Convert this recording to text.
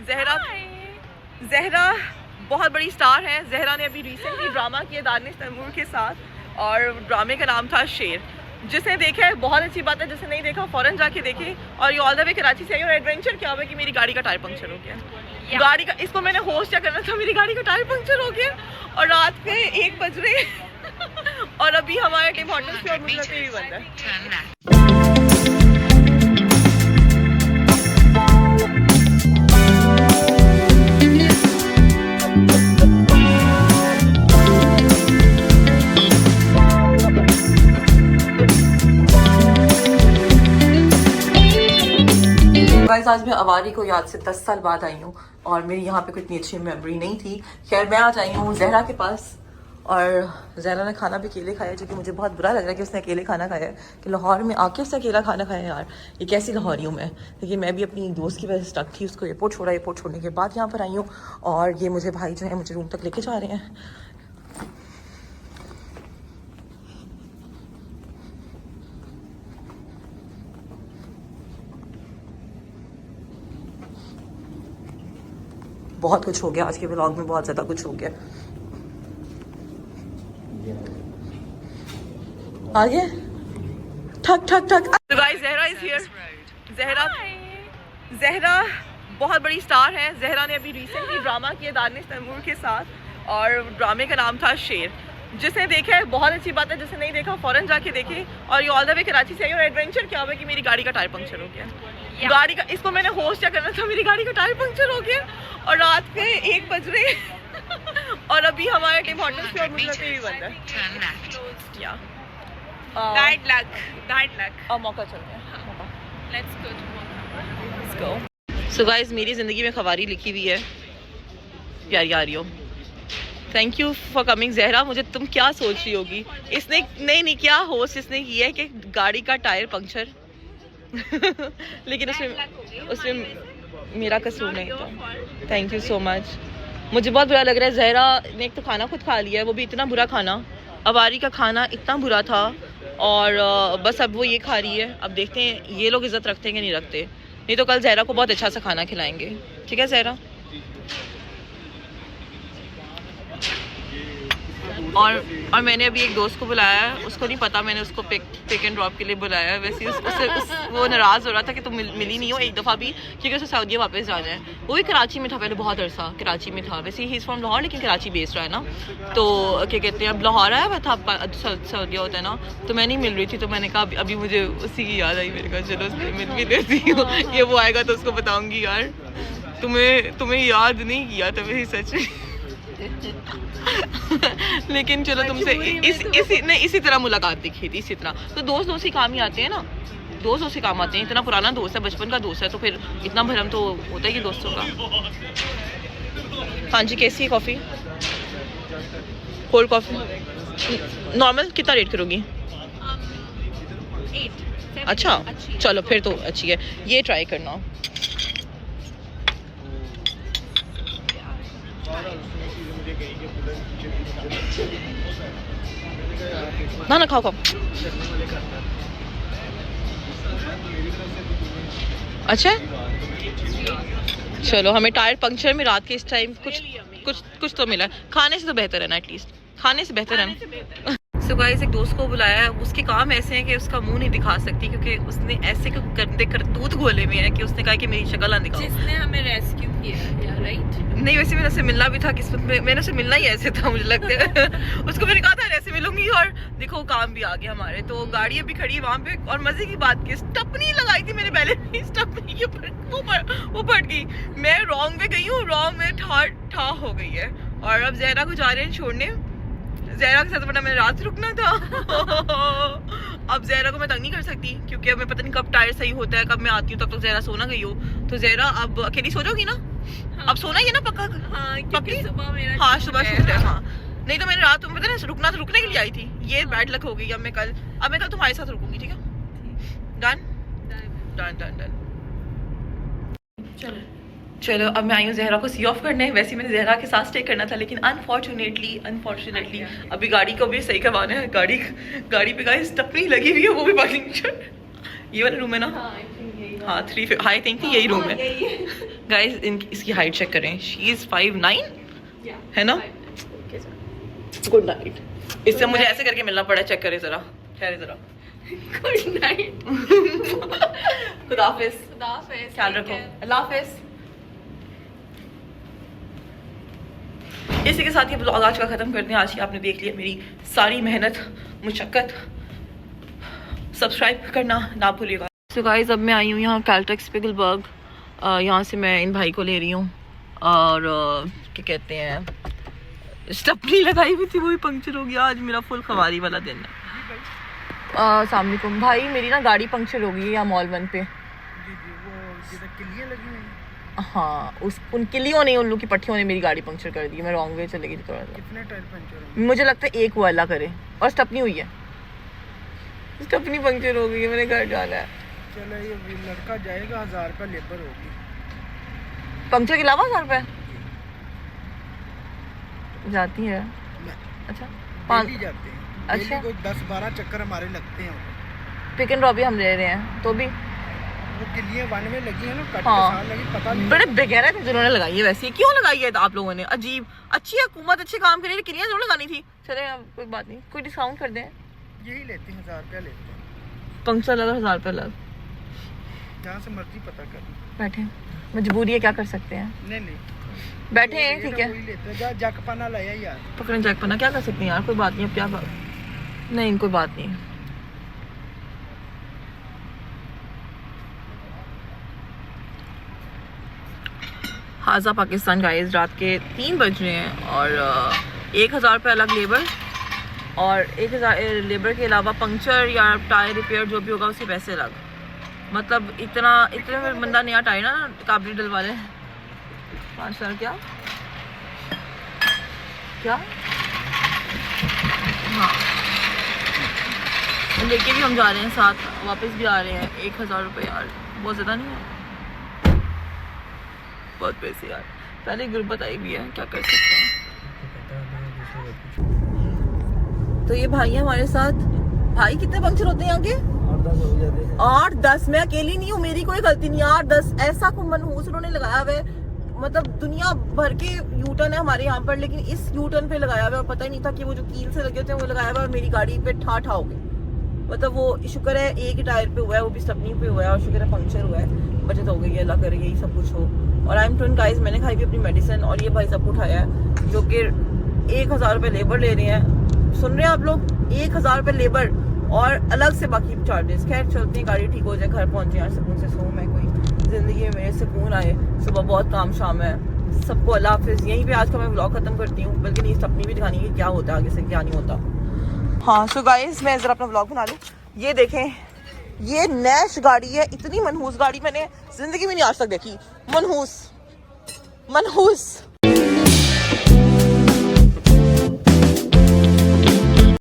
जहरा जहरा बहुत बड़ी स्टार है। जहरा ने अभी रिसेंटली ड्रामा किया दानिश तैमूर के साथ और ड्रामे का नाम था शेर। जिसने देखा है बहुत अच्छी बात है, जिसने नहीं देखा फ़ौरन जाके देखे। और ये ऑल द वे कराची से आई और एडवेंचर क्या हुआ कि मेरी गाड़ी का टायर पंक्चर हो गया। गाड़ी का इसको मैंने होस्ट क्या करना था, मेरी गाड़ी का टायर पंक्चर हो गया और रात के 1 बज रहे और अभी हमारे टीम होटल से और मुझे लगता है ये बंद है। आज मैं अवारी को याद से 10 साल बाद आई हूँ और मेरी यहाँ पे कोई इतनी अच्छी मेमोरी नहीं थी। खैर मैं आज आई हूँ जहरा के पास और जहरा ने खाना भी अकेले खाया, जो कि मुझे बहुत बुरा लग रहा है कि उसने अकेले खाना खाया है। कि लाहौर में आके उसने अकेला खाना खाया यार, ये कैसी लाहौरी हूँ मैं। लेकिन मैं भी अपनी दोस्त की वजह से स्टक थी, उसको एयरपोर्ट छोड़ा, एयरपोर्ट छोड़ने के बाद यहाँ पर आई हूँ और ये मुझे भाई जो है मुझे रूम तक लेके जा रहे हैं। बहुत कुछ हो गया आज के व्लॉग में, बहुत ज़्यादा कुछ हो गया। आगे ठक ठक ठक। Guys Zahra is here. Zahra बहुत बड़ी स्टार है। ज़हरा ने अभी रिसेंटली ड्रामा किया दानिश तैमूर के साथ और ड्रामे का नाम था शेर। जिसने देखा है बहुत अच्छी बात है, जिसने नहीं देखा फ़ौरन जाके देखे। और ये ऑल द वे कराची से आई और एडवेंचर क्या हुआ कि मेरी गाड़ी का टायर पंक्चर हो गया। गाड़ी का इसको मैंने होस्ट क्या करना था, मेरी गाड़ी का टायर पंक्चर हो गया और रात के 1 बज रहे और अभी हमारे टीम होटल से और मुझे लगता है ये बंद है। या बैड लक और मौका चल गया। Let's go. सो गाइस मेरी ज़िंदगी में खवारी लिखी हुई है प्यारी आ रही हो। Thank you for coming Zahra. मुझे तुम क्या सोच रही होगी, इसने नहीं क्या होस्ट इसने किया है कि गाड़ी का टायर पंक्चर लेकिन उसमें मेरा कसूर नहीं था। Thank you so much. मुझे बहुत बुरा लग रहा है। ज़हरा ने एक तो खाना खुद खा लिया है, वो भी इतना बुरा खाना। अवारी का खाना इतना बुरा था और बस अब वो ये खा रही है। अब देखते हैं ये लोग इज़्ज़त रखते हैं कि नहीं रखते, नहीं तो कल ज़हरा को बहुत अच्छा सा खाना खिलाएंगे। ठीक है ज़हरा। और मैंने अभी एक दोस्त को बुलाया है, उसको नहीं पता मैंने उसको पिक एंड ड्रॉप के लिए बुलाया है। वैसे वो नाराज़ हो रहा था कि तुम मिली नहीं हो एक दफ़ा भी, क्योंकि उसे सऊदी वापस जाना है। वो भी कराची में था पहले, बहुत अरसा कराची में था। वैसे ही इज़ फ्रॉम लाहौर लेकिन कराची बेस्ड रहा है ना। तो क्या कहते हैं, अब लाहौर आया हुआ था, सऊदिया होता है ना। तो मैं नहीं मिल रही थी, तो मैंने कहा अभी मुझे उसी की याद आई। मेरे कहा चलो मिल भी लेती हूँ, ये वो आएगा तो उसको बताऊँगी यार तुम्हें याद नहीं किया था मेरी सच में लेकिन चलो तुमसे इसी तरह मुलाकात दिखी थी, इसी तरह। तो दोस्त ही काम ही आते हैं ना, दोस्त ही काम आते हैं। इतना पुराना दोस्त है, बचपन का दोस्त है, तो फिर इतना भरम तो होता है कि दोस्तों का। हाँ जी, कैसी है कॉफ़ी? कोल्ड कॉफ़ी नॉर्मल कितना रेट करोगी? 8। अच्छा चलो फिर तो अच्छी है, ये ट्राई करना। ना खाओ। अच्छा चलो, हमें टायर पंक्चर में रात के इस टाइम कुछ तो मिला। खाने से तो बेहतर है ना, एटलीस्ट खाने से बेहतर है। सो गाइस एक दोस्त को बुलाया है, उसके काम ऐसे हैं कि उसका मुंह नहीं दिखा सकती, क्योंकि उसने ऐसे गंदे करतूत घोले में है कि उसने कहा कि मेरी शक्ल ना दिखाओ। जिसने हमें रेस्क्यू किया राइट। नहीं वैसे मैंने उससे मिलना भी था, किस्मत में मैंने उससे मिलना ही ऐसे था मुझे लगता है उसको मैंने कहा था ऐसे मिलूंगी और देखो काम भी आ गया हमारे। तो गाड़ी अभी खड़ी है वहाँ पे और मजे की बात की स्टपनी लगाई थी मैंने पहले, स्टपनी के वो फट गई। मैं रॉन्ग में गई हूँ, रॉन्ग में ठा हो गई है। और अब ज़हरा को जा रहे हैं छोड़ने। ज़हरा के साथ वरना मैंने रात रुकना था अब ज़हरा को मैं तंग नहीं कर सकती, क्योंकि अब मैं पता नहीं कब टायर सही होता है, कब मैं आती हूँ तब तक ज़हरा सोना गई हो। तो ज़हरा अब अकेली सो जाओगी ना? हाँ। अब सोना ही है ना पक्का? हाँ, क्योंकि सुबह मेरा सुबह शूट है। हाँ नहीं तो मैंने रात में पता है रुकना तो रुकने के लिए आई थी, ये बैड लक हो गई। अब मैं कल तुम्हारे साथ रुकूंगी। ठीक है डन डन डन डन। चलो अब मैं आई हूँ ज़हरा को सी ऑफ करने। वैसे मैंने ज़हरा के साथ स्टे करना था, लेकिन अनफॉर्चुनेटली अभी गाड़ी को भी सही करवाना है। गाड़ी पे गाइस स्टपनी लगी हुई है, वो भी पार्किंग। ये वाला रूम है ना? हाँ 3 आई थिंक यही रूम है गाइस। इसकी हाइट चेक करें, शी इज 5'9" है ना। Good night. इससे मुझे ऐसे करके मिलना पड़ा, चेक करें जरा, ठहरे जरा। Good night. खुदा हाफिज, ख्याल रखो, अल्लाह हाफिज। इसी के साथ ये ब्लॉग आज का ख़त्म करते हैं। आज की आपने देख लिया मेरी सारी मेहनत मुशक्क़त। सब्सक्राइब करना ना भूलिएगा। सो गाइस अब मैं आई हूँ यहाँ कैल्टेक्स पिगलबर्ग। यहाँ से मैं इन भाई को ले रही हूँ और क्या कहते हैं, स्टपनी लगाई हुई थी वो भी पंक्चर हो गया। आज मेरा फुल खवारी वाला दिन है। अस्सलाम वालेकुम भाई, मेरी ना गाड़ी पंक्चर हो गई है यहाँ मॉल 1 पे। हाँ उन किलियों ने, उन लोग की पट्टियों ने मेरी गाड़ी पंक्चर कर दी। मैं रॉन्ग वे चलेगी। कितने टायर पंक्चर? मुझे लगता है एक वो अल्लाह करे। और स्टपनी हुई है, स्टपनी पंक्चर हो गई है, मैंने घर जाना है। चलो ये लड़का जाएगा, 1000 रुपये लेबर होगी। पंक्चर के अलावा 1000 रुपये जाती है। अच्छा 5 जाते हैं। अच्छा कोई 10-12 चक्कर हमारे लगते हैं। पिक एंड ड्रॉप भी हम ले रहे हैं तो भी वो किलियां 1 में लगी है ना, कट हाँ। के साथ लगी, पता नहीं बड़े बेगैरत हैं जिन्होंने लगाई है। वैसे क्यों लगाई है आप लोगों ने? अजीब, अच्छी हुकूमत अच्छे काम करे, किलियां जरूर लगानी थी। चले अब कोई बात नहीं, कोई डिस्काउंट कर दें। यही लेते हैं, 1000 रुपया लेते हैं। पंक्चर लगा 1000 रुपये लग। जहाँ से मर्जी पता कर। बैठे, मजबूरी है, क्या कर सकते हैं। नहीं बैठे हैं, ठीक है। वही लेते हैं। जग पना लाया यार, पकड़े जैक पना, क्या कर सकते हैं यार। कोई बात नहीं, अब क्या नहीं, कोई बात नहीं। हाजा पाकिस्तान गाइस, रात के 3 बज रहे हैं और 1000 रुपये अलग लेबर और 1000 लेबर के अलावा पंक्चर या टायर रिपेयर जो भी होगा उसके पैसे अलग। मतलब इतने में बंदा नया टायर ना काबरी डलवा ले 5000। क्या क्या हाँ, लेके भी हम जा रहे हैं साथ, वापस भी आ रहे हैं। 1000 रुपये यार बहुत ज़्यादा नहीं है, बहुत पैसे यार। पहले गुर्बत आई भी है, क्या कर सकते हैं। तो ये भाई है हमारे साथ। भाई कितने पंक्चर होते हैं यहाँ के? 8-10। मैं अकेली नहीं हूँ, मेरी कोई गलती नहीं। 8-10 ऐसा मनहूस उन्होंने लगाया हुआ है। मतलब दुनिया भर के यूटर्न है हमारे यहाँ पर, लेकिन इस यूटर्न पे लगाया हुआ है और पता ही नहीं था कि वो जो कील से लगे होते हैं वो लगाया हुआ है। और मेरी गाड़ी पे ठा हो गई। मतलब वो शुक्र है एक टायर पे हुआ है, वो भी स्टपनी पे हुआ है, और शुक्र है पंक्चर हुआ है, बचत हो गई है, अल्लाह करे यही सब कुछ हो। और आई एम 20 गाइस, मैंने खाई भी अपनी मेडिसिन और ये भाई सब उठाया है जो कि 1000 रुपये लेबर ले रहे हैं। सुन रहे हैं आप लोग, 1000 रुपये लेबर और अलग से बाकी चार्जेस। खैर चलते हैं, गाड़ी ठीक हो जाए, घर पहुंचे यार, सुकून से सोऊं मैं, कोई जिंदगी में मेरे सुकून आए। सुबह बहुत काम शाम है। सबको अल्लाह हाफिज़। यहीं पे आज का मैं व्लॉग खत्म करती हूँ, बल्कि नहीं स्टपनी भी दिखानी है क्या होता है आगे से, क्या नहीं होता। हाँ सो गाइस, मैं ज़रा अपना व्लॉग बना लूँ। ये देखें, ये नैश गाड़ी है। इतनी मनहूस गाड़ी मैंने जिंदगी में नहीं आज तक देखी। मनहूस